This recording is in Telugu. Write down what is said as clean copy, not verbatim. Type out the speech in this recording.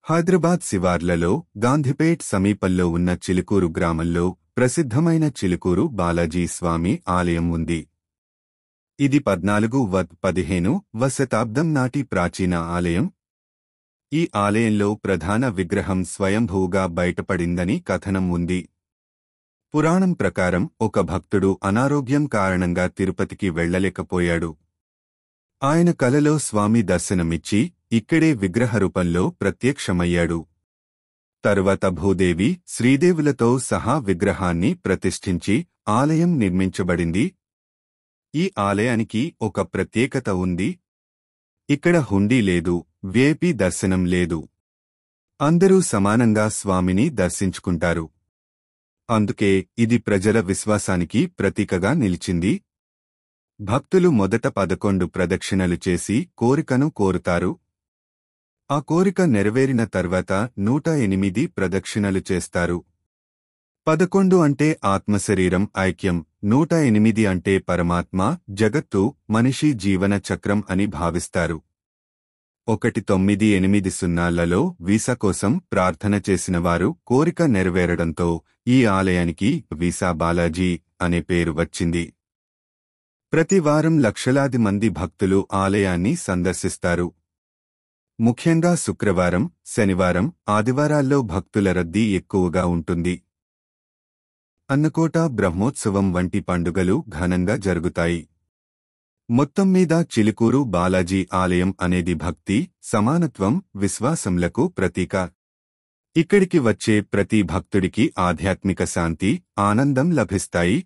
హైదరాబాద్ శివార్లలో గాంధీపేట్ సమీపంలో ఉన్న చిలుకూరు గ్రామంలో ప్రసిద్ధమైన చిలుకూరు బాలాజీ స్వామి ఆలయం ఉంది. ఇది 14వ-15వ శతాబ్దం నాటి ప్రాచీన ఆలయం. ఈ ఆలయంలో ప్రధాన విగ్రహం స్వయంభూగా బయటపడిందని కథనం ఉంది. పురాణం ప్రకారం ఒక భక్తుడు అనారోగ్యం కారణంగా తిరుపతికి వెళ్లలేకపోయాడు. ఆయన కలలో స్వామి దర్శనమిచ్చి ఇక్కడే విగ్రహ రూపంలో ప్రత్యక్షమయ్యాడు. తరువాత భూదేవి, శ్రీదేవులతో సహా విగ్రహాన్ని ప్రతిష్ఠించి ఆలయం నిర్మించబడింది. ఈ ఆలయానికి ఒక ప్రత్యేకత ఉంది. ఇక్కడ హుండీ లేదు, విఐపి దర్శనం లేదు. అందరూ సమానంగా స్వామిని దర్శించుకుంటారు. అందుకే ఇది ప్రజల విశ్వాసానికి ప్రతీకగా నిలిచింది. భక్తులు మొదట 11 ప్రదక్షిణలు చేసి కోరికను కోరుతారు. ఆ కోరిక నెరవేరిన తర్వాత 108 ప్రదక్షిణలు చేస్తారు. 11 అంటే ఆత్మశరీరం ఐక్యం, 108 అంటే పరమాత్మ, జగత్తు, మనిషి జీవన చక్రం అని భావిస్తారు. 1980లలో వీసా కోసం ప్రార్థన చేసినవారు కోరిక నెరవేరడంతో ఈ ఆలయానికి వీసా బాలాజీ అనే పేరు వచ్చింది. ప్రతి వారం లక్షలాది మంది భక్తులు ఆలయాన్ని సందర్శిస్తారు. ముఖ్యంగా శుక్రవారం, శనివారం, ఆదివారాల్లో భక్తుల రద్దీ ఎక్కువగా ఉంటుంది. అన్నకోట బ్రహ్మోత్సవం వంటి పండుగలు ఘనంగా జరుగుతాయి. మొత్తం మీద చిలుకూరు బాలాజీ ఆలయం అనేది భక్తి, సమానత్వం, విశ్వాసంలకు ప్రతీక. ఇక్కడికి వచ్చే ప్రతి భక్తుడికి ఆధ్యాత్మిక శాంతి, ఆనందం లభిస్తాయి.